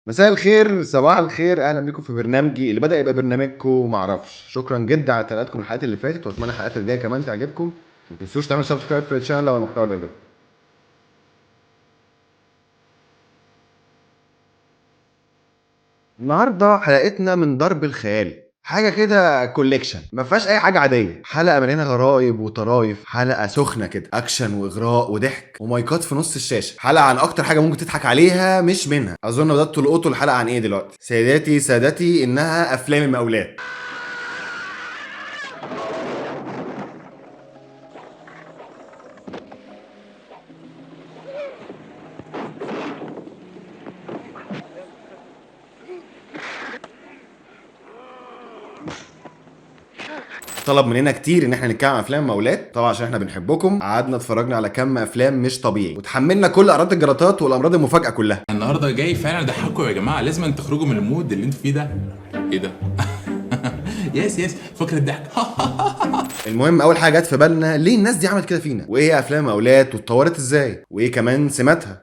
مساء الخير، صباح الخير، اهلا بيكم في برنامجي اللي بدأ يبقى برنامجكم معرفش. شكرا جدا على تعليقاتكم الحلقات اللي فاتت، واتمنى الحلقات اللي جايه كمان تعجبكم. ما تنسوش تعملوا سبسكرايب في الشانل لو المحتوى عجبكم. النهارده حلقتنا من ضرب الخيال، حاجه كده كوليكشن ما فيهاش اي حاجه عاديه. حلقه مليانه غرايب وطرايف، حلقه سخنه كده، اكشن واغراء وضحك ومايكات في نص الشاشه. حلقه عن اكتر حاجه ممكن تضحك عليها مش منها. اظن بدات تلقطوا الحلقه عن ايه دلوقتي. سيداتي سادتي، انها افلام المقاولات. طلب مننا كتير ان احنا نتكلم عن افلام مولات، طبعا عشان احنا بنحبكم. قعدنا اتفرجنا على كم افلام مش طبيعي، وتحملنا كل اعراض الجلطات والامراض المفاجئه كلها. النهارده جاي فعلا اضحكوا يا جماعه، لازم أن تخرجوا من المود اللي انتوا فيه ده. ايه ده؟ يس فكره الضحك. المهم، اول حاجه جت في بالنا، ليه الناس دي عملت كده فينا؟ وايه هي افلام مولات واتطورت ازاي؟ وايه كمان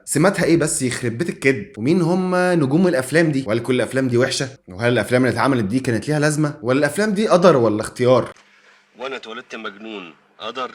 سماتها ايه بس يخرب بيت الكذب؟ ومين هم نجوم الافلام دي؟ وهل كل الافلام دي وحشه؟ وهل الافلام اللي اتعملت دي كانت ليها لازمه؟ ولا الافلام دي قدر ولا اختيار؟ وانا اتولدت مجنون، قدر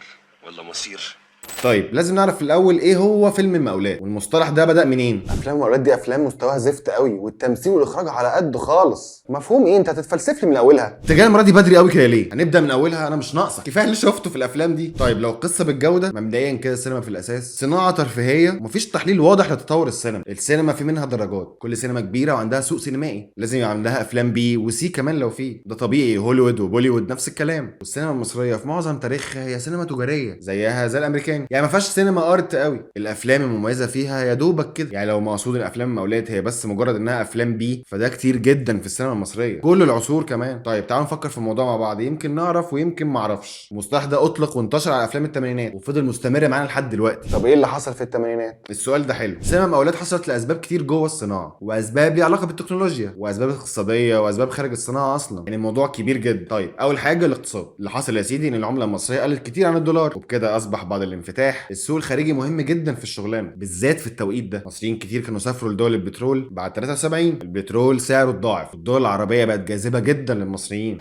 ولا مصير؟ طيب، لازم نعرف في الاول ايه هو فيلم المقاولات، والمصطلح ده بدأ منين. افلام المقاولات دي افلام مستواها زفت قوي، والتمثيل والاخراج على قد خالص. مفهوم ايه؟ انت هتتفلسف لي من اولها؟ انت جاي المره دي بدري قوي كده ليه؟ هنبدا من اولها، انا مش ناقصه، كفايه اللي شفته في الافلام دي. طيب، لو القصه بالجوده، مبدئيا كده السينما في الاساس صناعه ترفيهيه، ومفيش تحليل واضح لتطور السينما. السينما في منها درجات، كل سينما كبيره وعندها سوق سينمائي، لازم يبقى عندها افلام بي وسي كمان لو في، ده طبيعي. هوليوود وبوليوود نفس الكلام. والسينما المصريه في معظم تاريخها هي سينما تجاريه زيها زي الامريكان، يعني ما فيهاش سينما ارت قوي. الافلام المميزه فيها يا دوبك كده، يعني لو مقصود الافلام المقاولات هي بس مجرد انها افلام بي، فده كتير جدا في السينما المصريه كل العصور كمان. طيب، تعالوا نفكر في الموضوع مع بعض، يمكن نعرف ويمكن ما اعرفش. المصطلح ده اطلق وانتشر على افلام الثمانينات وفضل مستمر معانا لحد دلوقتي. طب ايه اللي حصل في الثمانينات؟ السؤال ده حلو. سينما المقاولات حصلت لاسباب كتير جوه الصناعه، واسباب ليها علاقه بالتكنولوجيا، واسباب اقتصاديه، واسباب خارج الصناعه اصلا. يعني الموضوع كبير جدا. طيب، اول حاجه الاقتصاد. اللي حصل يا سيدي ان العمله المصريه قلت كتير عن الدولار، وبكده اصبح بعد الانفتاح السوق الخارجي مهم جدا في الشغلانه، بالذات في التوقيت ده. مصريين كتير كانوا سافروا لدول البترول بعد 73. البترول سعره اتضاعف، والدول العربيه بقت جاذبه جدا للمصريين.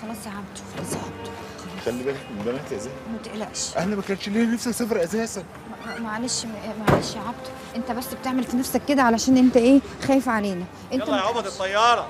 خلاص يا عبدو، خلاص يا عبدو، خلاص. خلي بالك من البنات يا زين. ما تقلقش. انا ما كانش ليا نفسي اسافر اساسا. معلش يا عبدو، انت بس بتعمل في نفسك كده علشان انت ايه، خايف علينا. انت يلا يا عبد الطياره.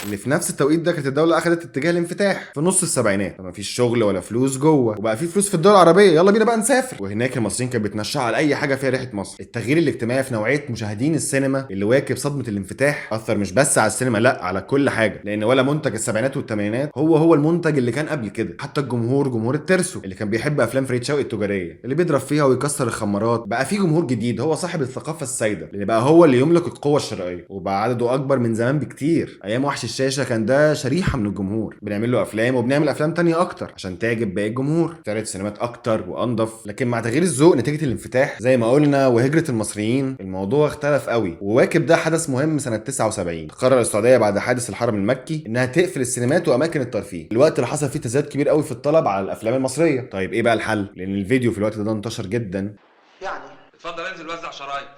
اللي في نفس التوقيت ده كانت الدوله اخذت اتجاه الانفتاح في نص السبعينات، فما فيش شغل ولا فلوس جوه، وبقى في فلوس في الدول العربيه، يلا بينا بقى نسافر. وهناك المصريين كانوا بيتنشأوا على اي حاجه فيها ريحه مصر. التغيير الاجتماعي في نوعيه مشاهدين السينما اللي واكب صدمه الانفتاح اثر مش بس على السينما، لا، على كل حاجه. لان ولا منتج السبعينات والثمانينات هو المنتج اللي كان قبل كده. حتى جمهور الترسو اللي كان بيحب افلام فريد شوقي التجاريه اللي بيضرب فيها ويكسر الخمارات، بقى في جمهور جديد هو صاحب الثقافه السائده، اللي بقى هو اللي يملك القوه الشرائيه، وبقى عدده اكبر من زمان بكتير. ايام وحش الشاشه كان ده شريحه من الجمهور، بنعمل له افلام وبنعمل افلام تانية اكتر عشان تعجب باقي الجمهور، تعرض سينمات اكتر وانضف. لكن مع تغيير الذوق نتيجه الانفتاح زي ما قلنا وهجره المصريين، الموضوع اختلف قوي. وواكب ده حدث مهم سنه 79. قرر السعوديه بعد حادث الحرم المكي انها تقفل السينمات واماكن الترفيه، الوقت اللي حصل فيه تزايد كبير قوي في الطلب على الافلام المصريه. طيب، ايه بقى الحل؟ لان الفيديو في الوقت ده انتشر جدا. يعني اتفضل انزل وزع شرايط،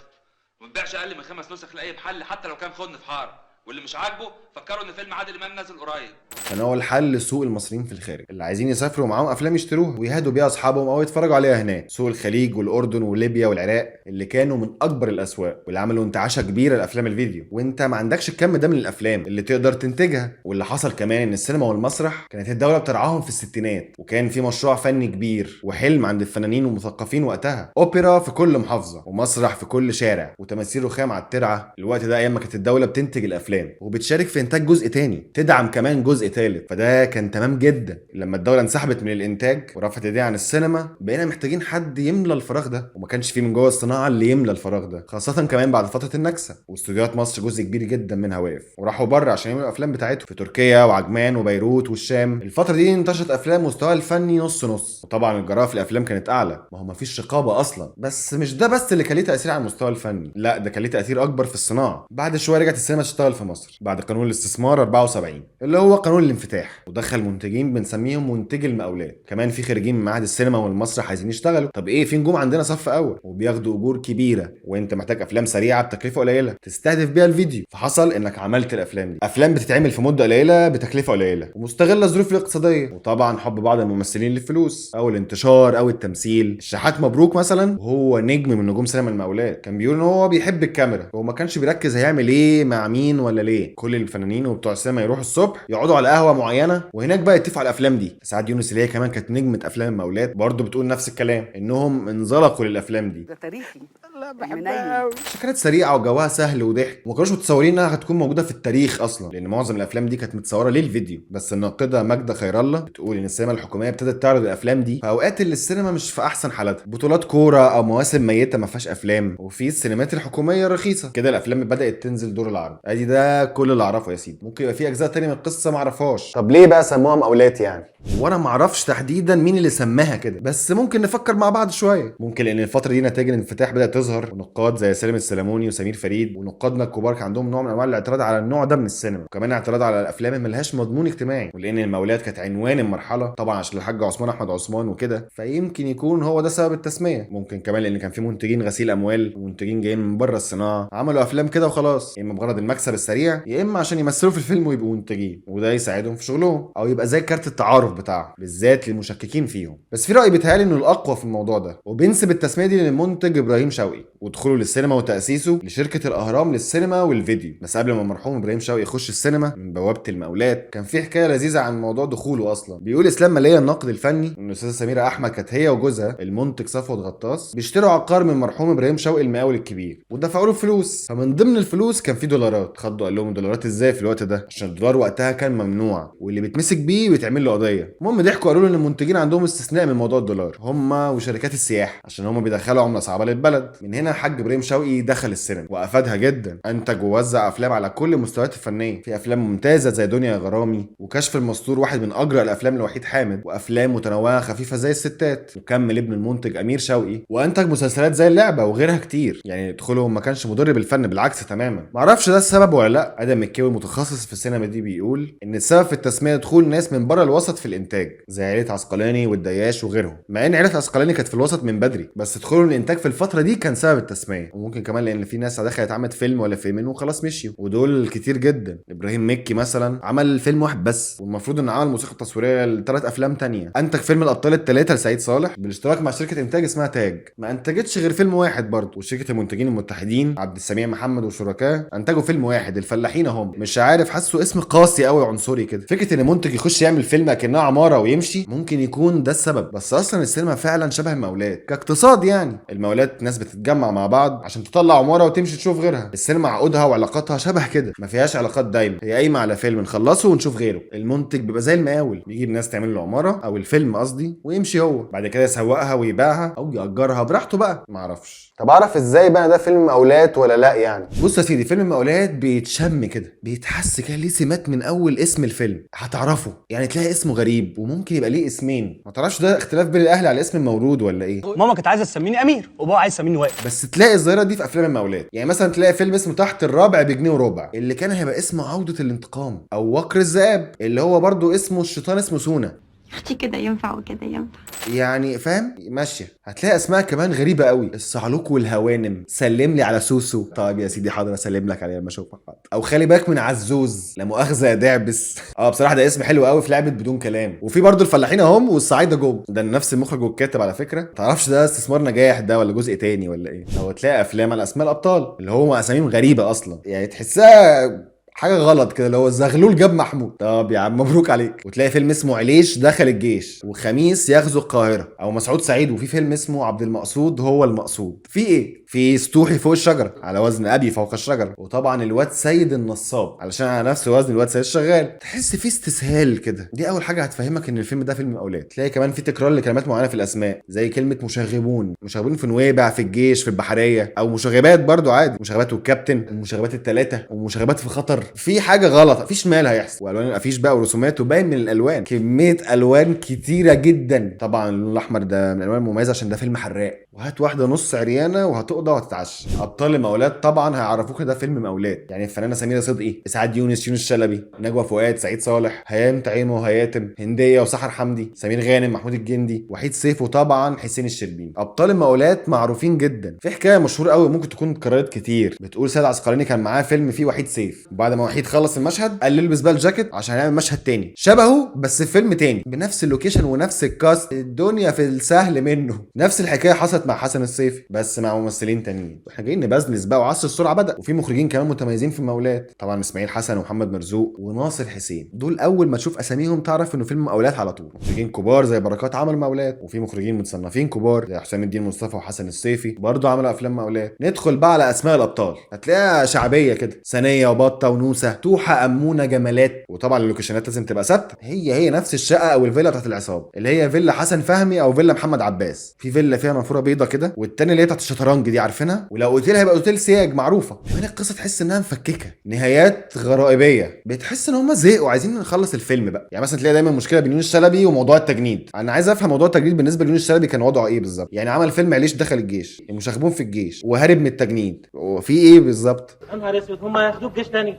وما تبيعش اقل من 5 نسخ لاي محل حتى لو كان خن في حاره، واللي مش عاجبه فكروا ان فيلم عادل امام نازل قريب. كان هو الحل لسوق المصريين في الخارج اللي عايزين يسافروا معاهم افلام يشتروها ويهادوا بيها اصحابهم او يتفرجوا عليها هناك. سوق الخليج والاردن وليبيا والعراق اللي كانوا من اكبر الاسواق، واللي عملوا انتعاشه كبيره لافلام الفيديو، وانت ما عندكش الكم ده من الافلام اللي تقدر تنتجها. واللي حصل كمان ان السينما والمسرح كانت الدوله بترعاهم في الستينات، وكان في مشروع فني كبير وحلم عند الفنانين والمثقفين وقتها، اوبرا في كل محافظه ومسرح في كل شارع وتماثيل رخام على الترعه. الوقت ده ايام ما كانت الدوله بتنتج الافلام وبتشارك في انتاج جزء تاني، تدعم كمان جزء تالت، فده كان تمام جدا. لما الدوله انسحبت من الانتاج ورفعت ايديها عن السينما، بقينا محتاجين حد يملى الفراغ ده، وما كانش فيه من جوه الصناعه اللي يملى الفراغ ده، خاصه كمان بعد فتره النكسه. واستوديوهات مصر جزء كبير جدا منها واقف وراحوا بره عشان يعملوا الافلام بتاعتهم في تركيا وعجمان وبيروت والشام. الفتره دي انتشرت افلام مستواها الفني نص نص، وطبعا الجراءه في الافلام كانت اعلى، ما هو ما فيش رقابه اصلا. بس مش ده بس اللي كان ليه تاثير على المستوى الفني، لا، ده كان ليه تاثير اكبر في الصناعه. بعد شويه رجعت السينما تشتغل في مصر بعد قانون الاستثمار 74 اللي هو قانون الانفتاح، ودخل منتجين بنسميهم منتجي المقاولات. كمان في خريجين من معهد السينما والمسرح عايزين يشتغلوا. طب ايه، في نجوم عندنا صف اول وبياخدوا اجور كبيره، وانت محتاج افلام سريعه بتكلفه قليله تستهدف بيها الفيديو. فحصل انك عملت الافلام دي، افلام بتتعمل في مده قليله بتكلفه قليله ومستغله الظروف الاقتصاديه، وطبعا حب بعض الممثلين للفلوس او الانتشار او التمثيل. الشحات مبروك مثلا وهو نجم من نجوم سينما المقاولات، كان بيقول ان هو بيحب الكاميرا وما كانش بيركز هيعمل ايه مع مين ولا ليه. كل الفنانين وبتوع السينما يروحوا الصبح يقعدوا على قهوه معينه وهناك بقى يتفقوا على الافلام دي. سعاد يونس اللي هي كمان كانت نجمه افلام المقاولات برضه بتقول نفس الكلام، انهم انزلقوا للافلام دي. ده تاريخي. لا بحبها قوي. عشان كانت سريعه وجوها سهل وضحك، وما كانوش متصورين انها هتكون موجوده في التاريخ اصلا، لان معظم الافلام دي كانت متصوره للفيديو. بس الناقده ماجده خير الله بتقول ان السينما الحكوميه ابتدت تعرض الافلام دي في اوقات اللي السينما مش في احسن حالاتها، بطولات كوره او مواسم ميته ما فيهاش افلام، وفي السينمات الحكوميه رخيصه كده الافلام بدات تنزل دور العرض. ادي ده كل اللي اعرفه يا سيدي، ممكن يبقى في اجزاء تانية من القصه ما اعرفهاش. طب ليه بقى سموها مقاولات يعني؟ وانا ما اعرفش تحديدا مين اللي سماها كده، بس ممكن نفكر مع بعض شويه. ممكن لان الفتره دي نتائج الانفتاح بدات تظهر، ونقاد زي سالم السلموني وسمير فريد ونقادنا الكبار كان عندهم نوع من انواع الاعتراض على النوع ده من السينما، وكمان اعتراض على الافلام اللي ملهاش مضمون اجتماعي. ولان المقاولات كانت عنوان المرحله طبعا عشان الحاج عثمان احمد عثمان وكده، فيمكن يكون هو ده سبب التسميه. ممكن كمان لان كان في منتجين غسيل اموال ومنتجين جايين من بره الصناعه عملوا افلام كده وخلاص، يا اما بغرض المكسب السريع يا اما عشان يمثلوا في الفيلم ويبقوا منتجين، وده يساعدهم في شغلهم او يبقى زي كارت التعارف بتاعهم بالذات للمشككين فيهم. بس في راي بيتهيألي انه الاقوى في الموضوع ده، وبينسب التسميه دي للمنتج ابراهيم شوقي ودخوله للسينما وتاسيسه لشركه الاهرام للسينما والفيديو. بس قبل ما المرحوم ابراهيم شوقي يخش السينما من بوابه المقاولات كان في حكايه لذيذه عن موضوع دخوله اصلا. بيقول اسلام ماليه الناقد الفني ان الاستاذه سميره احمد كانت هي وجوزها المنتج صفوت غطاس بيشتروا عقار من المرحوم ابراهيم شوقي المقاول الكبير، ودفعوا له فلوس. فمن ضمن الفلوس كان في دولارات. خدوا قال لهم دولارات ازاي في الوقت ده، عشان الدولار وقتها كان ممنوع واللي بيتمسك بيه بيتعمل له قضيه. المهم ضحكوا قالوا له ان المنتجين عندهم استثناء من موضوع الدولار، هم وشركات السياحه، عشان هم بيدخلوا عمله صعبه للبلد. من هنا الحاج ابراهيم شوقي دخل السينما وافادها جدا، انتج ووزع افلام على كل المستويات الفنيه. في افلام ممتازه زي دنيا غرامي وكشف المستور، واحد من اجرأ الافلام لوحيد حامد، وافلام متنوعه خفيفه زي الستات. وكمل ابن المنتج امير شوقي وانتج مسلسلات زي اللعبه وغيرها كتير. يعني دخولهم ما كانش مضر بالفن، بالعكس تماما. معرفش ده السبب ولا لا. ادم مكاوي متخصص في السينما دي بيقول ان السبب في التسميه دخول ناس من بره الوسط في الانتاج زي عيله عسقلاني والدياش وغيرهم، مع ان عيله عسقلاني كانت في الوسط من بدري، بس دخولهم الانتاج في الفتره دي كان سبب التسميه. وممكن كمان لان في ناس دخلت عملت فيلم ولا فيلمين وخلاص مشيوا، ودول كتير جدا. ابراهيم مكي مثلا عمل فيلم واحد بس، والمفروض انه عمل موسيقى تصويريه لثلاث افلام تانية. انتج فيلم الابطال الثلاثه لسعيد صالح بالاشتراك مع شركه انتاج اسمها تاج، ما انتجتش غير فيلم واحد برضه. وشركه المنتجين المتحدين عبد السميع محمد وشركاه انتجوا فيلم واحد الفلاحين هم. مش عارف، حاسه اسم قاسي قوي عنصري كده. فكره ان منتج يخش يعمل فيلم اكنها عماره ويمشي ممكن يكون ده السبب، بس اصلا السينما فعلا شبه المقاولات كاقتصاد. يعني المقاولات ناس بتتجمع مع بعض عشان تطلع عماره وتمشي تشوف غيرها. السينما عقودها وعلاقاتها شبه كده، ما فيهاش علاقات دايما، هي قايمه على فيلم نخلصه ونشوف غيره. المنتج بيبقى زي المقاول، بيجيب ناس تعمل له عماره او الفيلم قصدي ويمشي هو، بعد كده يسوقها ويبيعها او يأجرها براحته بقى، ما اعرفش. طب اعرف ازاي بقى ده فيلم مقاولات ولا لا يعني؟ بص يا سيدي، فيلم المقاولات بيتشم كده، بيتحس كده، ليه سمات من اول اسم الفيلم هتعرفه. يعني تلاقي اسمه غريب وممكن يبقى ليه اسمين، ما تعرفش ده اختلاف بين الاهل على اسم المولود ولا ايه. ماما كانت عايزه تسميني امير وبابا عايز يسميني وائل. بس تلاقي الظاهره دي في افلام المقاولات. يعني مثلا تلاقي فيلم اسمه تحت الرابع بجنيه وربع اللي كان هيبقى اسمه عوده الانتقام، او وكر الذئاب اللي هو برضو اسمه الشيطان اسمه سونا. اختي كده ينفع وكده ينفع، يعني فاهم ماشيه. هتلاقي اسماء كمان غريبه قوي، الصعلوك والهوانم، سلم لي على سوسو. طيب يا سيدي حاضر اسلم لك عليه لما اشوفك. او خلي بالك من عزوز، لا مؤاخذه يا دعبس. بصراحه ده اسم حلو قوي في لعبه بدون كلام. وفي برضو الفلاحين اهم والصعايده جم، ده نفس المخرج والكاتب على فكره. تعرفش ده استثمار نجاح ده ولا جزء تاني ولا ايه. او تلاقي افلام على اسماء الابطال اللي هو اساميهم غريبه اصلا، يعني تحسها حاجه غلط كده، اللي هو زغلول جاب محمود. طب يا عم مبروك عليك. وتلاقي فيلم اسمه عليش دخل الجيش، وخميس يغزو القاهره، او مسعود سعيد. وفي فيلم اسمه عبد المقصود هو المقصود. في ايه، في سطوحي فوق الشجره على وزن ابي فوق الشجره. وطبعا الواد سيد النصاب علشان على نفس وزن الواد سيد الشغال. تحس فيه استسهال كده. دي اول حاجه هتفهمك ان الفيلم ده فيلم مقاولات. تلاقي كمان في تكرار لكلمات معينه في الاسماء، زي كلمه مشاغبون. مشاغبون في نويبع في الجيش في البحريه، او مشاغبات برضو عادي، مشاغبات والكابتن، المشاغبات الثلاثه، ومشاغبات في خطر. في حاجه غلط، في شمال هيحصل. والوان الافيش بقى ورسومات وباين من الالوان، كميه الوان كتيره جدا. طبعا اللون الاحمر ده من الالوان المميزه عشان ده فيلم حراق. وهات واحده نص عريانه وهتقرا تقضى وتتعشى. ابطال المقاولات طبعا هيعرفوك ده فيلم مقاولات، يعني الفنانه سميره صدقي، اسعاد يونس، يونس شلبي، نجوى فؤاد، سعيد صالح، هيام تعيمه وهياتم، هنديه وسحر حمدي، سمير غانم، محمود الجندي، وحيد سيف، وطبعا حسين الشربيني. ابطال المقاولات معروفين جدا. في حكايه مشهوره قوي ممكن تكون اتكررت كتير، بتقول سيد عسقلاني كان معاه فيلم فيه وحيد سيف، وبعد ما وحيد خلص المشهد قال له البس بقى الجاكيت عشان هنعمل مشهد تاني شبهه بس في فيلم تاني بنفس اللوكيشن ونفس الكاست، الدنيا في السهل منه. نفس الحكايه حصلت مع حسن الصيفي بس مع ممثلين تانيين. احنا جايين نبزنس بقى وعصر السرعه بدا، وفي مخرجين كمان متميزين في المقاولات، طبعا اسماعيل حسن ومحمد مرزوق وناصر حسين. دول اول ما تشوف اساميهم تعرف انه فيلم مقاولات على طول. مخرجين كبار زي بركات عمل مقاولات، وفي مخرجين متصنفين كبار زي حسام الدين مصطفى وحسن الصيفي برضه عملوا افلام مقاولات. ندخل بقى على اسماء الابطال، هتلاقيها شعبيه كده، ثانيه وبطه ونوسه، توحه، امونه، جمالات. وطبعا اللوكيشنات لازم تبقى ثابته، هي نفس الشقه او الفيلا بتاعت العصابه، اللي هي فيلا حسن فهمي او فيلا محمد عباس. في فيلا فيها نافوره بيضه كده، والتانيه اللي هي بتاعت الشطرنج دي عارفينها، ولو اوتيل هيبقى اوتيل سياج معروفه. كمان القصه تحس انها مفككه، نهايات غرائبيه، بتحس ان هم زهقوا عايزين نخلص الفيلم بقى. يعني مثلا تلاقي دايما مشكله بين يونس شلبي وموضوع التجنيد. انا عايز افهم موضوع التجنيد بالنسبه ليونس شلبي كان وضعه ايه بالظبط؟ يعني عمل فيلم علاش دخل الجيش، المشاغبون في الجيش، وهرب من التجنيد، وفي ايه بالظبط؟ يا نهار اسود، هم هياخدوك جيش تاني؟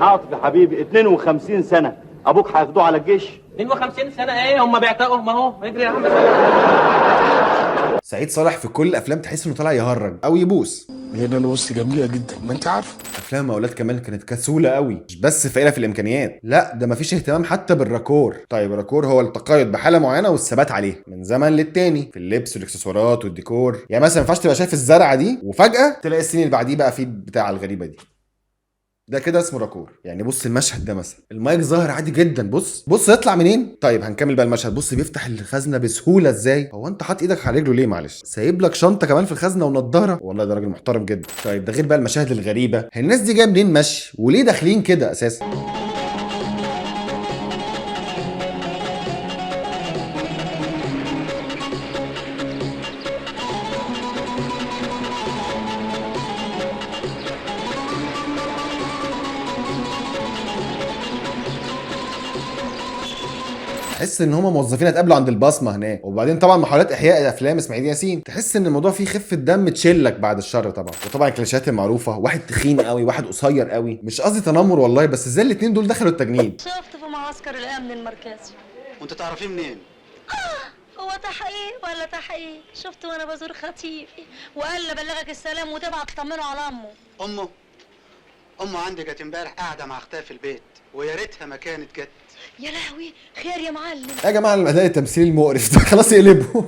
حاضر يا حبيبي، 52 سنه ابوك هياخدوه على الجيش. 52 سنه ايه؟ هم بيعتقوا ما هو اجري يا عم. سعيد صالح في كل الافلام تحس انه طالع يهرج او يبوس. هنا انا بص جميله جدا ما انت عارف. افلام مقاولات كمان كانت كسوله قوي، مش بس فقيره في الامكانيات، لا ده مفيش اهتمام حتى بالراكور. طيب الراكور هو التقيد بحاله معينه والثبات عليها من زمن للتاني في اللبس والاكسسوارات والديكور. يعني مثلا ما ينفعش تبقى شايف الزرعه دي وفجاه تلاقي السنين اللي بعديه بقى في بتاع الغريبه دي، ده كده اسمه راكور. يعني بص المشهد ده مثلا، المايك ظاهر عادي جدا، بص يطلع منين. طيب هنكمل بقى المشهد، بص بيفتح الخزنه بسهوله ازاي. هو انت حاطط ايدك على رجله ليه؟ معلش سايب لك شنطه كمان في الخزنه ونضاره، والله ده راجل محترم جدا. طيب ده غير بقى المشاهد الغريبه، الناس دي جايه منين مشي وليه داخلين كده اساسا؟ تحس ان هم موظفين اتقابلوا عند البصمه هناك. وبعدين طبعا محاولات احياء افلام اسماعيل ياسين، تحس ان الموضوع فيه خفه دم تشلك بعد الشر طبعا. وطبعا الكليشيهات المعروفه، واحد تخين قوي واحد قصير قوي، مش قصدي تنمر والله، بس ازاي الاثنين دول دخلوا التجنيد؟ شفت في معسكر الامن المركزي. وانت تعرفيه منين؟ هو تحقيق ولا تحقيق؟ شفت وانا بزور خطيبي وقال لي بلغك السلام وتبعت تطمنه على امه. امه عندي كانت امبارح قاعده مع اختها في البيت، ويا ريتها ما كانت جت. يا لهوي خير يا معلم. يا جماعه الاداء التمثيلي المقرف ده خلاص يقلبوا.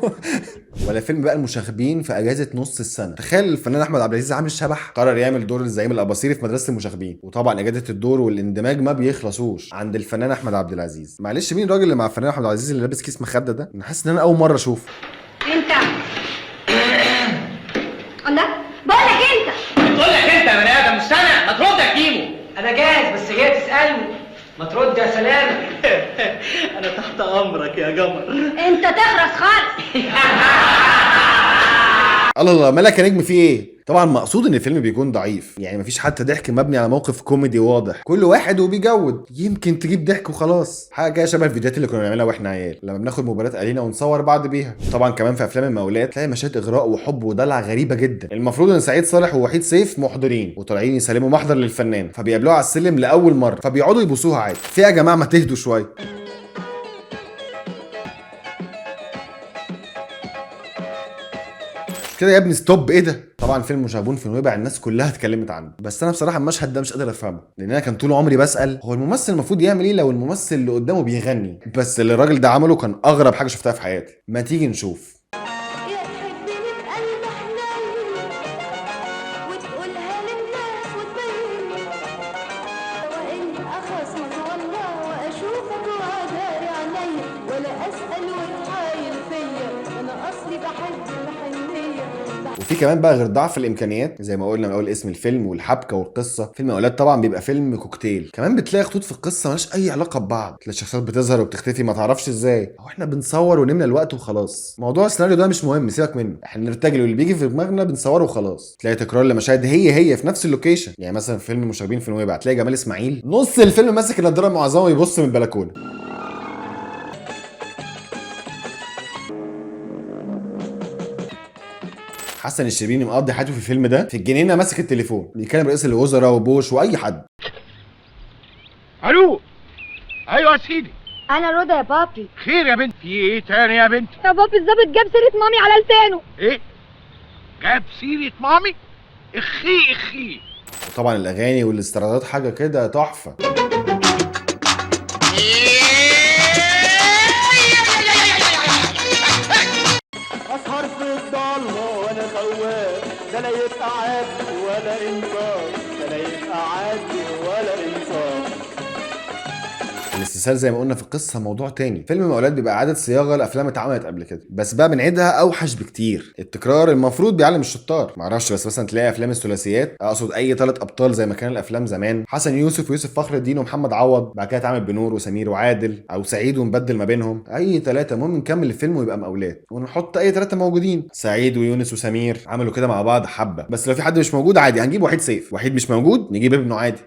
ولا فيلم بقى المشاغبين في اجازه نص السنه، تخيل الفنان احمد عبد العزيز عامل شبح قرر يعمل دور الزعيم الاباصيري في مدرسه المشاغبين، وطبعا اجازه الدور والاندماج ما بيخلصوش عند الفنان احمد عبد العزيز. معلش مين الراجل اللي مع الفنان احمد عبد العزيز اللي لابس كيس مخده ده؟ انا حاسس ان انا اول مره اشوفه. انت الله بقول لك انت يا بني ادم مش انا، ما ترد يا كيمو. انا جاهز بس جاي تسالني، ما ترد يا سلام. انا تحت امرك يا قمر. انت تخرس خالص. الله مالك يا نجم في ايه؟ طبعا مقصود ان الفيلم بيكون ضعيف، يعني مفيش حتى ضحك مبني على موقف كوميدي واضح، كل واحد وبيجود يمكن تجيب ضحك وخلاص. حاجه شبه الفيديوهات اللي كنا بنعملها واحنا عيال لما بناخد مباريات قليله ونصور بعض بيها. طبعا كمان في افلام المقاولات تلاقي مشاهد اغراء وحب ودلع غريبه جدا. المفروض ان سعيد صالح ووحيد سيف محضرين وطالعين يسلموا محضر للفنان، فبيقابلوها على السلم لاول مره، فبيقعدوا يبوسوها عادي. في يا جماعه ما تهدوا شويه كده يا ابني، ستوب ايه ده؟ طبعا فيلم مشاغبون في نويبع الناس كلها اتكلمت عنه، بس انا بصراحه المشهد ده مش قادر افهمه، لان انا كان طول عمري بسال هو الممثل المفروض يعمل ايه لو الممثل اللي قدامه بيغني، بس اللي الراجل ده عمله كان اغرب حاجه شفتها في حياتي. ما تيجي نشوف. وفي كمان بقى غير ضعف الامكانيات زي ما قلنا من اول اسم الفيلم والحبكه والقصه، فيلم اولاد طبعا بيبقى فيلم كوكتيل. كمان بتلاقي خطوط في القصه مالهاش اي علاقه ببعض، تلاقي الشخصيات بتظهر وبتختفي ما تعرفش ازاي، هو احنا بنصور ونملى الوقت وخلاص. موضوع السيناريو ده مش مهم، سيبك منه، احنا نرتجل واللي بيجي في دماغنا بنصوره وخلاص. تلاقي تكرار لمشاهد هي في نفس اللوكيشن، يعني مثلا في فيلم مشاغبين في نويبع تلاقي جمال اسماعيل نص الفيلم ماسك النضاره المعظمه ويبص من البلكونه. حسن الشربيني مقضي حياته في الفيلم ده في الجنينه ماسك التليفون بيكلم رئيس الوزراء وبوش واي حد. الو. ايوه يا سيدي. انا رضا يا بابي. خير يا بنت؟ في ايه تاني يا بنت؟ يا بابي الظابط جاب سيره مامي على لسانه. ايه؟ جاب سيره مامي؟ اخي اخي. وطبعا الاغاني والاستعراضات حاجه كده تحفه. اسهر في الضلمه وانا خواف، ده لا يبقى عدل ولا انصاف، ده لا يبقى عدل ولا انصاف. الاستسهال زي ما قلنا في القصه موضوع تاني. فيلم المقاولات بيبقى عاده صياغه لافلام اتعملت قبل كده، بس بقى بنعيدها اوحش بكتير. التكرار المفروض بيعلم الشطار، معرفش بس مثلا تلاقي افلام الثلاثيات، اقصد اي 3 ابطال زي ما كان الافلام زمان، حسن يوسف ويوسف فخر الدين ومحمد عوض، بعد كده اتعمل بنور وسمير وعادل، او سعيد ونبدل ما بينهم اي 3. المهم نكمل الفيلم ويبقى مقاولات ونحط اي 3 موجودين. سعيد ويونس وسمير عملوا كده مع بعض حبه، بس لو في حد مش موجود عادي هنجيب وحيد سيف، وحيد مش موجود نجيب ابنه عادي.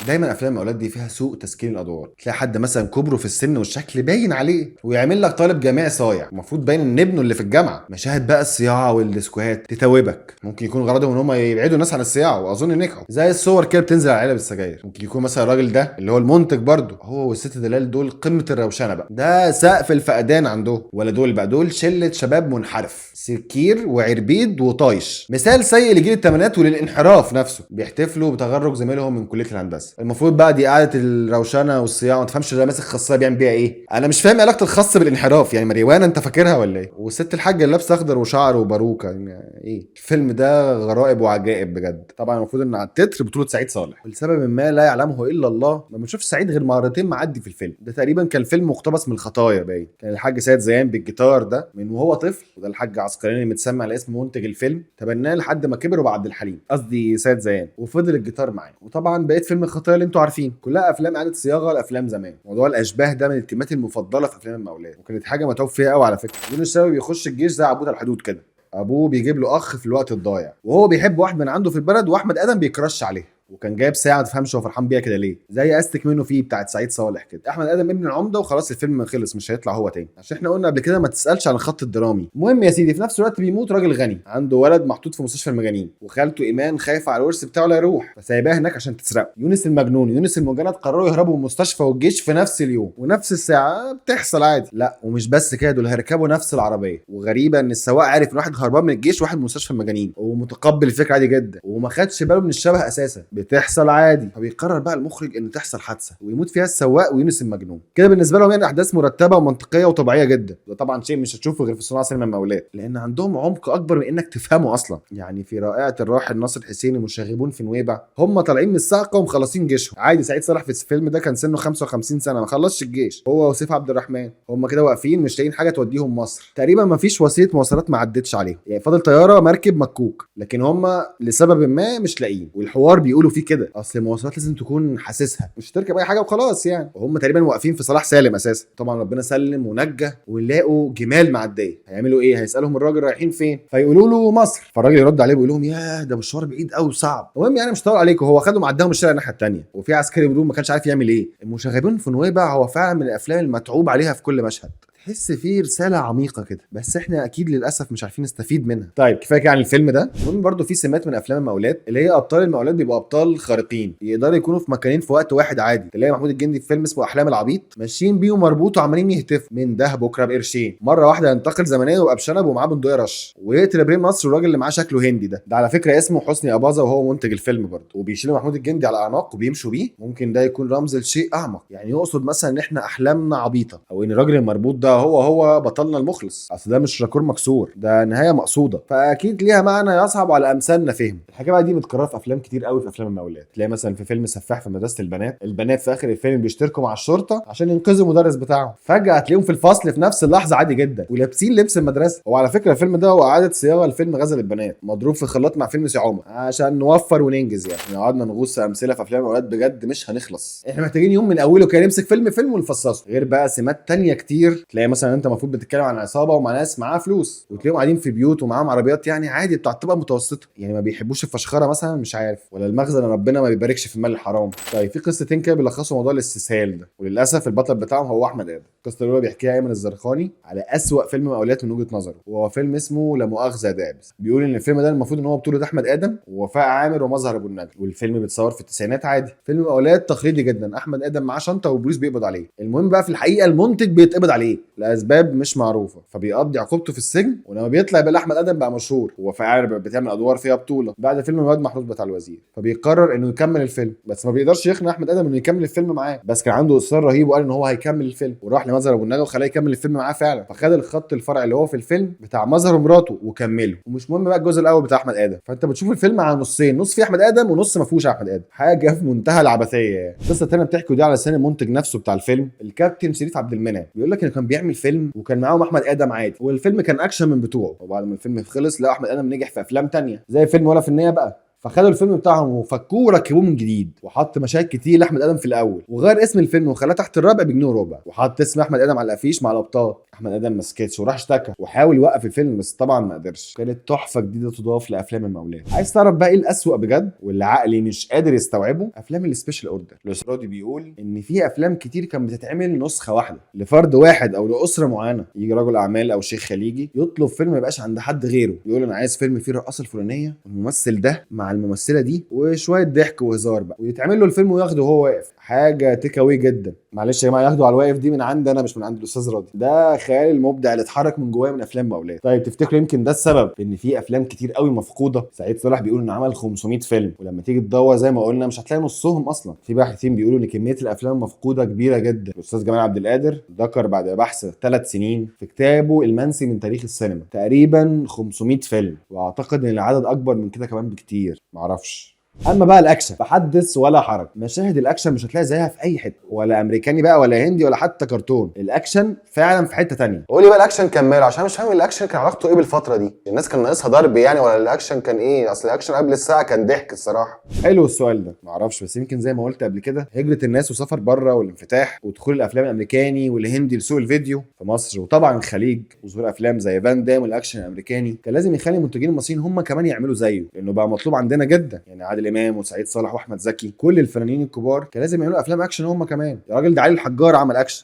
دايما افلام المقاولات دي فيها سوء تسكين الادوار، تلاقي حد مثلا كبره في السن والشكل باين عليه ويعمل لك طالب جامعي صايع، المفروض باين ان ابنه اللي في الجامعه. مشاهد بقى الصياعه والديسكوهات تتوبك، ممكن يكون غرضهم ان هم يبعدوا الناس عن الصياعه واظن نجحوا، زي الصور كده بتنزل على علب السجاير. ممكن يكون مثلا الراجل ده اللي هو المنتج برضه هو والست دلال دول قمه الروشنه بقى، ده سقف الفقدان عندهم، ولا دول بقى دول شله شباب منحرف، سكير وعربيد وطايش، مثال سيء لجيل الثمانينات وللانحراف نفسه، بيحتفلوا بتخرج زميلهم من كليه الهندسه. المفروض بقى دي قاعده الروشنه والصياعه، ما تفهمش ده ماسك خاصيه بيعمل بيها ايه. انا مش فاهم علاقه الخاص بالانحراف، يعني مريوانه انت فاكرها ولا ايه؟ والست الحاجه اللي لابسه اخضر وشعر وباروكه، يعني ايه الفيلم ده؟ غرائب وعجائب بجد. طبعا المفروض ان على التتر بطوله سعيد صالح، ولسبب ما لا يعلمه الا الله ما بنشوفش سعيد غير مرتين معدي في الفيلم ده. تقريبا كان فيلم مقتبس من الخطايا باين، كان الحاج سيد زيان بالجيتار ده من وهو طفل، وده الحاج عسقلاني متسمى على اسم منتج الفيلم، تبناه لحد ما كبر وبقى عبد الحليم، قصدي سيد زيان، وفضل الجيتار معاه. وطبعا بقيت فيلم الخطايا اللي انتوا عارفين كلها افلام اعاده صياغه لافلام زمان. موضوع الاشباه ده من التيمات المفضله في افلام المقاولات، وكانت حاجه متعوب فيها قوي على فكره. يونس الشاوي بيخش الجيش زي عبود الحدود كده، ابوه بيجيب له اخ في الوقت الضايع، وهو بيحب واحد من عنده في البلد، واحمد ادم بيكرش عليه، وكان جايب ساعه ما تفهمش هو فرحان بيها كده ليه، زي استك منه فيه بتاعت سعيد صالح كده. احمد ادم ابن العمده وخلاص الفيلم خلص، مش هيطلع هو تاني، عشان احنا قلنا قبل كده ما تسالش عن الخط الدرامي. المهم يا سيدي، في نفس الوقت بيموت راجل غني عنده ولد محطوط في مستشفى المجانين، وخالته ايمان خايفه على الورث بتاعه لا يروح، فسايباه هناك عشان تسرقه. يونس المجنون يونس المجند قرروا يهربوا من المستشفى والجيش في نفس اليوم ونفس الساعه، بتحصل عادي. لا ومش بس كده، دول هيركبوا نفس العربيه، وغريبه ان السواق عارف ان واحد هربان من الجيش وواحد من مستشفى المجانين، ومتقبل الفكره عادي جدا وما خدش باله من الشبه اساسا، بتحصل عادي. فبيقرر بقى المخرج ان تحصل حادثه ويموت فيها السواق ويونس المجنون. كده بالنسبه لهم يعني احداث مرتبه ومنطقيه وطبيعيه جدا، ده طبعا شيء مش هتشوفه غير في صناعه سينما المقاولات، لان عندهم عمق اكبر من انك تفهمه اصلا. يعني في رائعه الراحل ناصر حسين المشاغبون في نويبع، هم طالعين من الصعقه ومخلصين جيشهم عادي. سعيد صالح في الفيلم ده كان سنه 55 سنه ما خلصش الجيش، هو وسيف عبد الرحمن هم كده واقفين مش لاقيين حاجه توديهم مصر، تقريبا ما فيش وسيله مواصلات ما عدتش عليهم، يعني فاضل طياره مركب مكوك، لكن هم لسبب ما مش لاقيين. والحوار بيقولوا فيه كده، اصل المواصلات لازم تكون حاسسها، مش تركب اي حاجه وخلاص يعني. وهم تقريبا واقفين في صلاح سالم اساسا، طبعا ربنا سلم ونجى، ونلاقوا جمال معديه، هيعملوا ايه؟ هيسالهم الراجل رايحين فين، فيقولوا له مصر، فالراجل يرد عليه ويقول لهم ياه ده مشوار بعيد قوي وصعب. المهم يعني مش طول عليكم، هو خدهم عداهم الشارع الناحيه الثانيه، وفي عسكري بدون ما كانش عارف يعمل ايه. المشاغبين في نويبع هو فعلا من الافلام المتعوب عليها في كل مشهد، تحس فيه رساله عميقه كده، بس احنا اكيد للاسف مش عارفين نستفيد منها. طيب كفايه كده عن الفيلم ده. المهم برضو في سمات من افلام المقاولات، اللي هي ابطال المقاولات بيبقوا ابطال خارقين، يقدروا يكونوا في مكانين في وقت واحد عادي. تلاقي محمود الجندي في فيلم اسمه احلام العبيط ماشيين بيه ومربوط وعمالين يهتفوا من ده بكره بقرشين، مره واحده ينتقل زمنيا ويبقى بشنب ومعاه بندقيه رش، ويقتل ابراهيم نصر الراجل اللي معاه شكله هندي ده على فكره اسمه حسني اباظه وهو منتج الفيلم برضه، وبيشيلوا محمود الجندي على الاعناق وبيمشوا بيه. ممكن ده يكون رمز لشيء اعمق، يعني يقصد مثلا ان احنا احلامنا عبيطه، او ان الراجل المربوط ده هو بطلنا المخلص، اصل ده مش راكور مكسور، ده نهايه مقصوده، فاكيد ليها معنى يصعب على امثالنا فهم. الحاجه بقى دي متكرره في افلام كتير قوي، في افلام المقاولات تلاقي مثلا في فيلم سفاح في مدرسه البنات في اخر الفيلم بيشتركوا مع الشرطه عشان ينقذوا المدرس بتاعهم، فجاه هتلاقيهم في الفصل في نفس اللحظه عادي جدا ولابسين لبس المدرسه. وعلى فكره الفيلم ده هو اعاده صياغه لفيلم غزل البنات مضروب في خلاط مع فيلم سعومه عشان نوفر وننجز. يعني لو قعدنا نغوص في امثله في افلام المقاولات بجد مش هنخلص، احنا محتاجين يوم من اوله كده نمسك فيلم ونفصصه، غير بقى سمات تانية كتير تلاقيها تلاقي مثلا انت المفروض بتتكلم عن عصابه ومع ناس معاها فلوس، وتلاقيهم قاعدين في بيوت ومعاهم عربيات يعني عادي بتاع طبقه متوسطه، يعني ما بيحبوش الفشخره مثلا، مش عارف، ولا المخزن ربنا ما بيباركش في المال الحرام. طيب في قصتين كده بيلخصوا موضوع الاستسهال ده، وللاسف البطل بتاعهم هو احمد ادم. القصه الاولى بيحكيها ايمن الزرقاني على اسوأ فيلم مقاولات من وجهه نظره، وهو فيلم اسمه لا مؤاخذه دابس. بيقول ان الفيلم ده المفروض ان هو بطوله احمد ادم ووفاء عامر ومظهر ابو النجم، والفيلم بيتصور في التسعينات عادي، فيلم مقاولات تقليدي جدا، احمد ادم معاه شنطه والبوليس بيقبض عليه. المهم بقى في الحقيقه المنتج بيتقبض عليه لاسباب مش معروفه، فبيقضي عقوبته في السجن، ولما بيطلع يبقى احمد ادم بقى مشهور، ووفاء عامر بتعمل ادوار فيها بطوله بعد فيلم الواد محروس بتاع الوزير، فبيقرر انه يكمل الفيلم، بس ما بيقدرش يقنع احمد ادم انه يكمل الفيلم معاه، بس كان عنده اصرار رهيب وقال ان هو هيكمل الفيلم، وراح لمظهر ابو النجم وخلاه يكمل الفيلم معاه فعلا، فخد الخط الفرعي اللي هو في الفيلم بتاع مظهر ومراته وكمله. ومش مهم بقى الجزء الاول بتاع احمد ادم، فانت بتشوف الفيلم على نصين، نص فيه احمد ادم ونص ما فيهوش احمد ادم، حاجه في منتهى العبثيه يعني. القصه الثانيه بتحكي دي على لسان المنتج نفسه بتاع الفيلم الكابتن شريف عبد المنعم، بيقول لك انه كان بيعمل فيلم وكان معاهم احمد ادم عادي، والفيلم كان اكشن من بتوعه، وبعد ما الفيلم خلص لقى احمد ادم نجح في افلام تانية زي فيلم ولا في النية بقى، فخدوا الفيلم بتاعهم وفكوه وركبوه من جديد، وحط مشاهد كتير لاحمد ادم في الاول، وغير اسم الفيلم وخلاه تحت الرابع بجنيه وربع، وحط اسم احمد ادم على الافيش مع الابطال. احمد ادم ما سكتش وراح اشتكى وحاول يوقف الفيلم، بس طبعا ما قدرش. كانت تحفه جديده تضاف لافلام المقاولات. عايز تعرف بقى ايه الاسوأ بجد واللي عقلي مش قادر يستوعبه؟ افلام السبيشال اوردر. الاسرادي بيقول ان في افلام كتير كانت بتتعمل نسخه واحده لفرد واحد او لاسره معينه، يجي رجل اعمال او شيخ خليجي يطلب فيلم ما يبقاش عند حد غيره، يقول انا عايز فيلم فيه الرقاصه الفلانيه والممثل ده مع الممثله دي وشويه ضحك وهزار بقى، ويتعمل له الفيلم وياخده وهو واقف. حاجه تيك اواي جدا، معلش يا جماعه، ياخدوا على الواقف دي من عندي انا مش من عند الاستاذ راضي، ده خيال المبدع اللي اتحرك من جوايا من افلام مقاولات. طيب تفتكروا يمكن ده السبب ان في افلام كتير قوي مفقوده؟ سعيد صالح بيقول انه عمل 500 فيلم، ولما تيجي تدور زي ما قلنا مش هتلاقي نصهم اصلا. في باحثين بيقولوا ان كميه الافلام المفقوده كبيره جدا. الاستاذ جمال عبد القادر ذكر بعد بحث 3 سنين في كتابه المنسي من تاريخ السينما تقريبا 500 فيلم، واعتقد ان العدد اكبر من كده كمان بكتير، معرفش. اما بقى الاكشن فحدث ولا حرج، مشاهد الاكشن مش هتلاقي زيها في اي حته، ولا امريكاني بقى ولا هندي ولا حتى كرتون، الاكشن فعلا في حته تانية. قولي بقى الاكشن كان ماله، عشان مش فاهم الاكشن كان علاقته ايه بالفتره دي، الناس كان ناقصها ضرب يعني ولا الاكشن كان ايه؟ اصل الاكشن قبل الساعه كان ضحك الصراحه. حلو السؤال ده، معرفش، بس يمكن زي ما قلت قبل كده هجره الناس وسفر بره والانفتاح ودخول الافلام الامريكاني والهندي لسوق الفيديو في مصر وطبعا الخليج، وظهور افلام زي فان دام والاكشن الامريكاني كان لازم يخلي المنتجين المصريين هم كمان يعملوا زيه، لانه بقى مطلوب عندنا جدا. يعني عادل امام وسعيد صالح واحمد زكي، كل الفنانين الكبار كان لازم يعملوا افلام اكشن هم كمان. يا راجل ده علي الحجار عمل اكشن،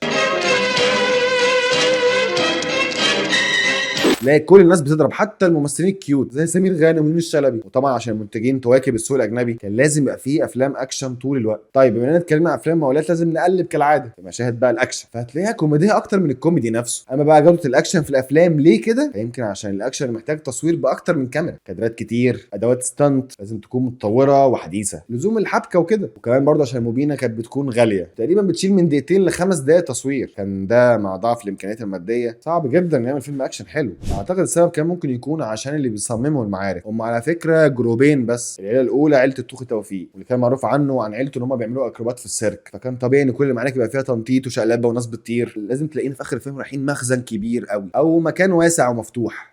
تلاقي كل الناس بتضرب، حتى الممثلين الكيوت زي سمير غانم ومنى الشلبي. وطبعا عشان المنتجين تواكب السوق الاجنبي كان لازم يبقى فيه افلام اكشن طول الوقت. طيب بما اننا اتكلمنا عن افلام مقاولات لازم نقلب كالعاده في مشاهد بقى الاكشن، فهتلاقيها كوميديه اكتر من الكوميدي نفسه. اما بقى جوده الاكشن في الافلام ليه كده؟ فيمكن عشان الاكشن محتاج تصوير باكتر من كاميرا، كادرات كتير، ادوات ستانت لازم تكون متطوره وحديثه، لزوم الحبكه وكده، وكمان برضه عشان المبينه كانت بتكون غاليه، تقريبا بتشيل من 2 ل5 دقائق تصوير. كان ده مع ضعف الامكانيات الماديه صعب جدا نعمل فيلم اكشن حلو. اعتقد السبب كان ممكن يكون عشان اللي بيصمموا المعارك هم على فكره جروبين بس. العيله الاولى عيله الطوخي توفيق، واللي كان معروف عنه وعن عيلته ان هم بيعملوا اكروبات في السيرك، فكان طبيعي ان كل المعارك يبقى فيها تنطيط وشقلبه وناس بتطير. لازم تلاقينا في اخر الفيلم رايحين مخزن كبير قوي او مكان واسع ومفتوح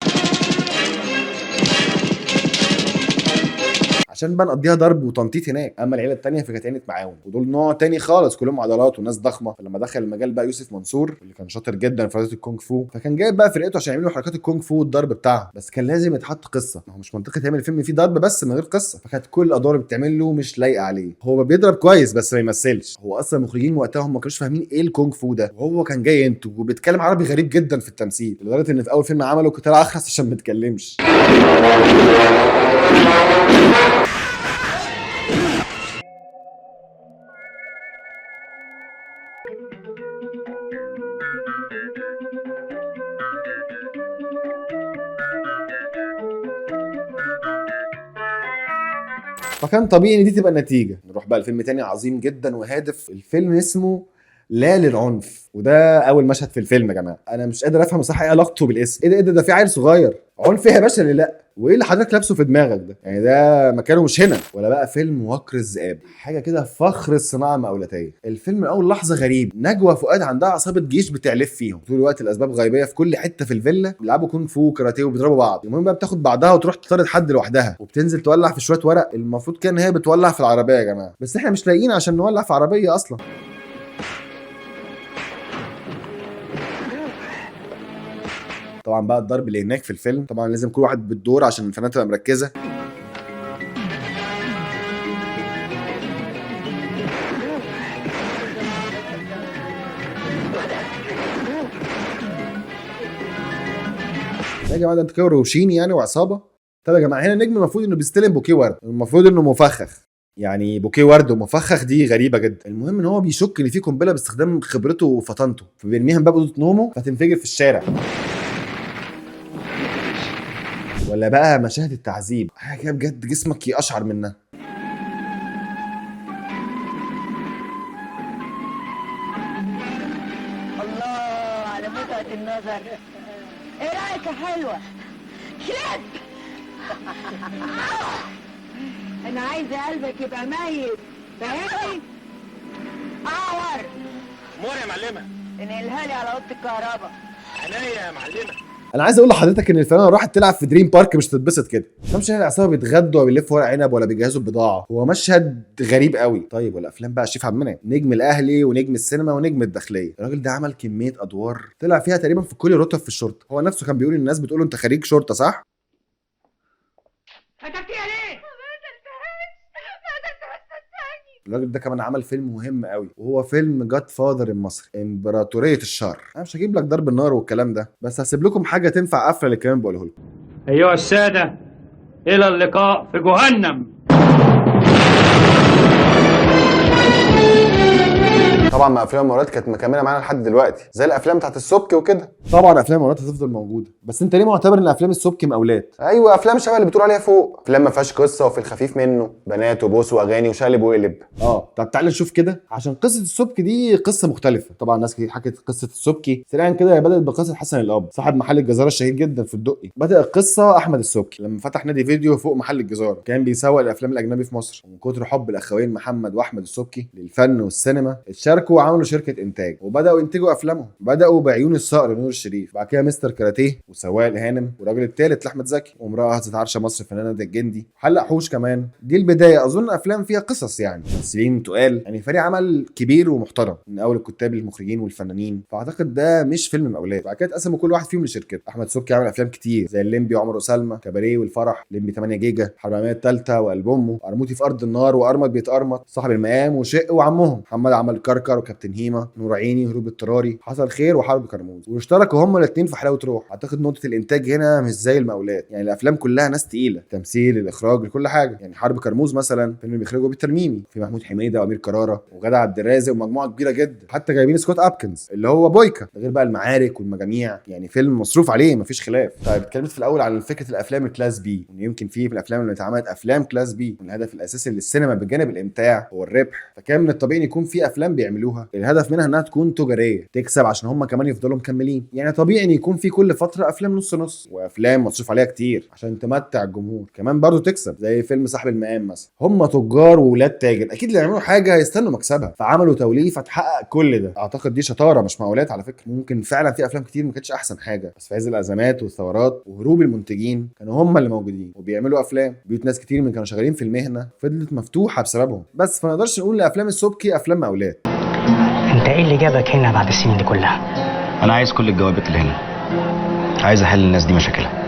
عشان بقى نقضيها ضرب وتنطيط هناك. اما العيله الثانيه فكانت عيله معاون، ودول نوع تاني خالص، كلهم عضلات وناس ضخمه. فلما دخل المجال بقى يوسف منصور اللي كان شاطر جدا في رياضه الكونغ فو، فكان جايب بقى فرقته عشان يعملوا حركات الكونغ فو والضرب بتاعها، بس كان لازم يتحط قصه، ما هو مش منطقي تعمل فيلم فيه ضرب بس من غير قصه. فكانت كل الادوار اللي بتعمل له مش لايقه عليه. هو بيضرب كويس بس ما يمثلش. هو اصلا المخرجين وقتها هم ما كانوش فاهمين ايه الكونغ فو ده، وهو كان جاي ينتج وبيتكلم عربي غريب جدا في التمثيل، لدرجه ان في اول فيلم عمله كنت طالع اخرس عشان ما يتكلمش. فكان طبيعي ان دي تبقى النتيجه. نروح بقى لفيلم تاني عظيم جدا وهادف، الفيلم اسمه لا للعنف، وده اول مشهد في الفيلم. يا جماعه انا مش قادر افهم صح ايه علاقته بالاسم. ايه ده في عيل صغير عنف يا باشا؟ لا، وايه اللي حضرتك لابسه في دماغك ده؟ يعني ده مكانه مش هنا. ولا بقى فيلم وكر الذئاب، حاجه كده فخر الصناعه المقاولاتيه. الفيلم من اول لحظه غريب، نجوى فؤاد عندها عصابه جيش بتعلف فيهم طول الوقت، الاسباب غيبيه في كل حته في الفيلا، بيلعبوا كونغ فو كاراتيه وبيضربوا بعض. المهم بقى بتاخد بعضها وتروح تطارد حد لوحدها، وبتنزل تولع في شويه ورق. المفروض كان هي بتولع في العربيه يا جماعه، بس احنا مش لاقيين عشان نولع في عربيه اصلا. طبعا بقى الضرب اللي هناك في الفيلم طبعا لازم كل واحد بالدور عشان الفنانه تبقى مركزه. يا جماعه ده انتوا كده روشين يعني وعصابه. طب يا جماعه هنا النجم المفروض انه بيستلم بوكيه ورد، المفروض انه مفخخ، يعني بوكيه ورد ومفخخ دي غريبه جدا. المهم ان هو بيشك ان في قنبله باستخدام خبرته وفطنته، فبيرميها من باب اوضه نومه فتنفجر في الشارع. ولا بقى مشاهد التعذيب حاجه كده بجد جسمك يقشعر منها. الله على متعة النظر. ايه رايك يا حلوه؟ كلاب. انا عايزه قلبك يبقى ميت، فاهمني؟ اعور. مور يا معلمه. انقلها لي على اوضه الكهرباء. عينيا يا معلمه. انا عايز اقول لحضرتك ان الفنانه راحت تلعب في دريم بارك مش تتبسط كده. مش هنا العصابه بيتغدوا ولا بيلفوا ورق عنب ولا بيجهزوا البضاعه، هو مشهد غريب قوي. طيب والافلام بقى شريف عبد المنعم نجم الاهلي ونجم السينما ونجم الداخليه، الراجل ده عمل كميه ادوار طلع فيها تقريبا في كل رتب في الشرطه. هو نفسه كان بيقول الناس بتقول له انت خريج شرطه صح؟ فتحتيها ليه؟ الراجل ده كمان عمل فيلم مهم قوي وهو فيلم جاد فاذر المصري، امبراطوريه الشر. انا مش هجيب لك ضرب النار والكلام ده، بس هسيب لكم حاجه تنفع قفله للكلام بقوله لكم. ايها الساده الى اللقاء في جهنم. طبعا ما افلام المقاولات كانت مكمله معانا لحد دلوقتي زي الافلام بتاعت السبكي وكده. طبعا افلام المقاولات هتفضل موجوده، بس انت ليه معتبر ان افلام السبكي مقاولات؟ ايوه افلام شبه اللي بتقول عليها فوق، افلام ما فيهاش قصه وفي الخفيف منه بنات وبوس واغاني وشقلب وقلب. طب تعالى نشوف كده، عشان قصه السبكي دي قصه مختلفه. طبعا ناس كتير حكت قصه السبكي سريعا كده. هي بدات بقصه حسن الاب صاحب محل الجزاره الشهير جدا في الدقي. بدا القصه احمد السبكي لما فتح نادي فيديو فوق محل الجزاره، كان بيسوق الافلام الاجنبي في مصر. ومن كتر حب الاخوين محمد واحمد السبكي للفن والسينما اتشاركوا وعملوا شركه انتاج وبداوا ينتجوا افلامهم. بداوا بعيون الصقر نور الشريف، بعد كده مستر كاراتيه وسواق الهانم والراجل الثالث لاحمد زكي وامراه هزت عرش مصر فنانه الجندي وحلق حوش كمان. دي البدايه. اظن افلام فيها قصص يعني ممثلين تقال، يعني فريق عمل كبير ومحترم من اول الكتاب للمخرجين والفنانين. فاعتقد ده مش فيلم مقاولات. بعد كده اتقسموا كل واحد فيهم لشركات. احمد سبكي عمل افلام كتير زي الليمبي وعمر وسلمى، كباريه والفرح، ليمبي 8 جيجا، حرب العالميه الثالثه وقلب امه، قرموطي في ارض النار وارمط بيتقرمط، صاحب المقام وشق وعمهم، محمد عمل كركر وكابتن هيما، نور عيني، هروب اضطراري، حصل خير وحرب كرموز. واشتركوا هما الاثنين في حلاوه روح. اعتقد نقطه الانتاج هنا مش زي المقاولات، يعني الافلام كلها ناس تقيله، تمثيل، الاخراج، كل حاجه. يعني حرب كرموز مثلا فيلم بيخرجه بالترميمي في محمود حميده وامير كراره وغادة عبد الرازق ومجموعه كبيره جدا، حتى جايبين سكوت ابكنز اللي هو بويكا، غير بقى المعارك والمجاميع. يعني فيلم مصروف عليه مفيش خلاف. طيب اتكلمت في الاول عن فكره الافلام الكلاس بي، ان يمكن في الافلام اللي اتعملت افلام كلاس بي الهدف الاساسي للسينما بجانب الامتاع هو الربح، فكان من الطبيعي يكون في افلام بيعملوها الهدف منها انها تكون تجاريه تكسب عشان هم كمان يفضلوا مكملين. يعني طبيعي ان يكون في كل فتره افلام نص نص وافلام مصروف عليها كتير عشان تمتع الجمهور كمان برضو تكسب، زي فيلم صاحب المقام مثلا. هم تجار وولاد تاجر اكيد اللي يعملوا حاجه هيستنوا مكسبها، فعملوا توليفه تحقق كل ده. اعتقد دي شطاره مش مقاولات على فكره. ممكن فعلا في افلام كتير ما كانتش احسن حاجه، بس في عز الازمات والثورات وهروب المنتجين كانوا هم اللي موجودين وبيعملوا افلام. بيوت ناس كتير من كانوا شغالين في المهنه فضلت مفتوحه بسببهم. بس فما نقدرش نقول لافلام السبكي افلام مقاولات. انت ايه اللي جابك هنا بعد السنين دي كلها؟ انا عايز كل الجوابات اللي هنا، عايز احل الناس دي مشاكلها.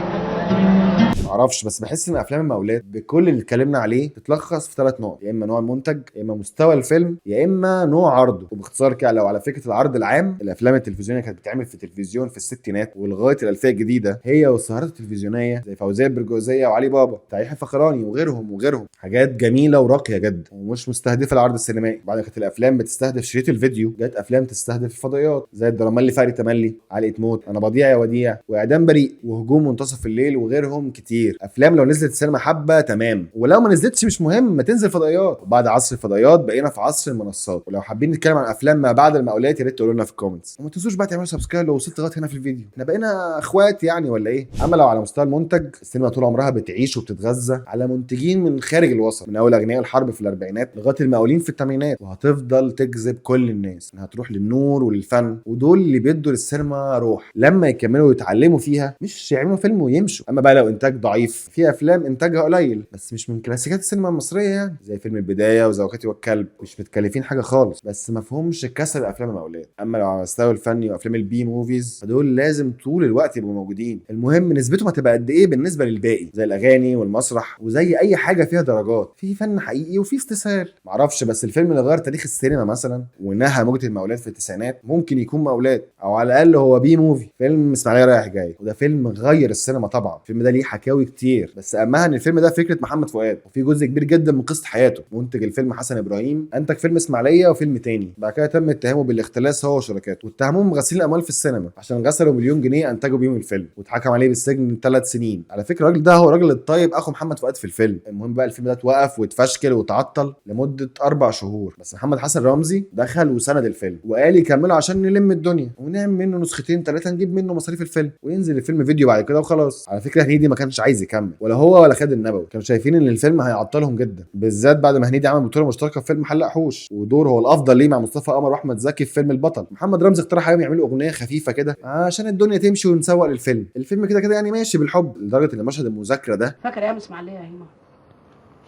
معرفش، بس بحس ان افلام المقاولات بكل اللي اتكلمنا عليه تتلخص في 3 نقط، يا اما نوع المنتج، يا اما مستوى الفيلم، يا اما نوع عرضه. وباختصار كده لو على فكره العرض العام، الافلام التلفزيونيه كانت بتتعمل في التلفزيون في الستينات ولغايه الالفيه الجديده، هي والسهرات التلفزيونيه زي فوزيه البرجوزيه وعلي بابا، تحية فخراني وغيرهم حاجات جميله وراقيه جدا ومش مستهدفه العرض السينمائي. بعد كانت الافلام بتستهدف شريط الفيديو، جت افلام تستهدف الفضائيات زي الدرامالي فقري تملي، علقه موت، انا بضيع يا وديع، واعدام بريء، وهجوم منتصف الليل وغيرهم كتير. افلام لو نزلت السينما حبه تمام، ولو ما نزلتش مش مهم ما تنزل فضائيات. وبعد عصر الفضائيات بقينا في عصر المنصات. ولو حابين نتكلم عن افلام ما بعد المقاولات يا ريت تقولوا لنا في الكومنتس، وما تنسوش بقى تعملوا سبسكرايب لو وصلت لغايه هنا في الفيديو. احنا بقينا اخوات يعني ولا ايه؟ اما لو على مستوى المنتج، السينما طول عمرها بتعيش وبتتغذى على منتجين من خارج الوسط، من اول اغنياء الحرب في الاربعينات لغايه المقاولين في الثمانينات، وهتفضل تجذب كل الناس انها تروح للنور وللفن. ودول اللي بيدوا للسينما روح، لما يكملوا يتعلموا فيها مش يعملوا فيلم ويمشوا. اما بقى لو انتاج ضعيف، في افلام انتاجها قليل بس مش من كلاسيكيات السينما المصريه يعني، زي فيلم البدايه وزوجتي والكلب، مش متكلفين حاجه خالص بس مفهومش كسر الافلام المقاولات. اما لو على المستوى الفني وافلام البي موفيز فدول لازم طول الوقت يبقوا موجودين، المهم نسبتهم هتبقى قد ايه بالنسبه للباقي، زي الاغاني والمسرح وزي اي حاجه فيها درجات، في فن حقيقي وفي استسهال. معرفش بس الفيلم اللي غير تاريخ السينما مثلا ونهى موجه المقاولات في التسعينات ممكن يكون مقاولات، او على الاقل هو بي موفي، فيلم اسماعيليه رايح جاي، وده فيلم غير السينما طبعا. الفيلم ده ليه حكاوي كتير بس اهمها ان الفيلم ده فكره محمد فؤاد وفي جزء كبير جدا من قصه حياته. منتج الفيلم حسن ابراهيم انتج فيلم اسماعيليه وفيلم تاني، بعد كده تم اتهامه بالاختلاس هو وشركاته، واتهموهم بغسيل الاموال في السينما عشان غسلوا مليون جنيه انتجوا بيهم الفيلم، واتحكم عليه بالسجن 3 سنين. على فكره الراجل ده هو الراجل الطيب اخو محمد فؤاد في الفيلم. المهم بقى الفيلم ده اتوقف واتفشكل وتعطل لمده 4 شهور، بس محمد حسن رمزي دخل وسند الفيلم وقال يكمله عشان نلم الدنيا ونعمل منه نسختين 3 نجيب منه مصاريف الفيلم وينزل الفيلم فيديو بعد كده وخلاص. على فكره هنيدي ما كانش عايز يكمل، ولا هو ولا خالد النبوي، كانوا شايفين ان الفيلم هيعطلهم جدا، بالذات بعد ما هنيدي عمل بطوله مشتركه في فيلم حلق حوش ودور هو الافضل ليه مع مصطفى قمر واحمد زكي في فيلم البطل. محمد رمزي اقترح عليهم يعملوا اغنيه خفيفه كده عشان الدنيا تمشي ونسوق للفيلم. الفيلم كده كده يعني ماشي بالحب، لدرجه ان مشهد المذاكره ده فاكر ايام اسماعيليه يا هيما؟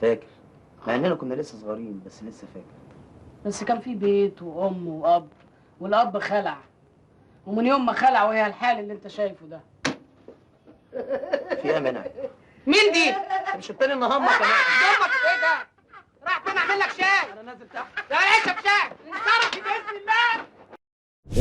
فاكر، مع اننا كنا لسه صغيرين بس لسه فاكر. بس كان في بيت وام واب، والاب خلع، ومن يوم ما خلع وهي الحال اللي انت شايفه ده. فيها منع. مين دي؟ مش التاني ان همك كمان. امك ايه ده؟ راح فين اعمل لك شاي؟ انا نازل تحت. لا اشرب شاي، انصرف باذن الله.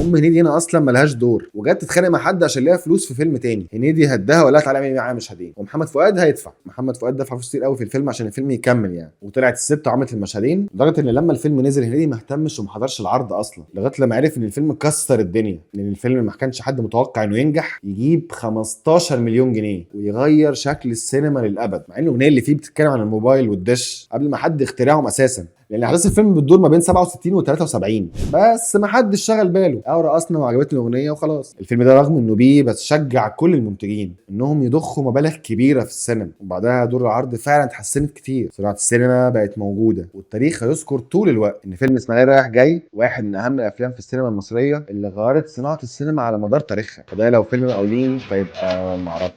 ام هنيدي هنا اصلا ملهاش دور، وجت تتخانق مع حد عشان ليها فلوس في فيلم تاني، هنيدي هداها ولا تعالى اعمل معايا مشهدين، ومحمد فؤاد هيدفع. محمد فؤاد دفع فلوس كتير قوي في الفيلم عشان الفيلم يكمل يعني، وطلعت الست وعملت المشهدين، لدرجه ان لما الفيلم نزل هنيدي ما اهتمش وما حضرش العرض اصلا، لغايه لما عرف ان الفيلم كسر الدنيا، لان الفيلم ما كانش حد متوقع انه ينجح يجيب 15 مليون جنيه ويغير شكل السينما للابد، مع ان الاغنيه اللي فيه بتتكلم عن الموبايل والدش قبل ما حد اخترعهم اساسا، لان احداث الفيلم بتدور ما بين 67 و 73 بس ما حدش شغل باله، او رقصنا وعجبتني الاغنيه وخلاص. الفيلم ده رغم انه بيه بس شجع كل المنتجين انهم يضخوا مبالغ كبيره في السينما، وبعدها دور العرض فعلا اتحسنت كتير، صناعه السينما بقت موجوده، والتاريخ هيذكر طول الوقت ان فيلم اسماعيليه رايح جاي واحد من اهم الافلام في السينما المصريه اللي غيرت صناعه السينما على مدار تاريخها. فده لو فيلم مقاولين فيبقى معرض.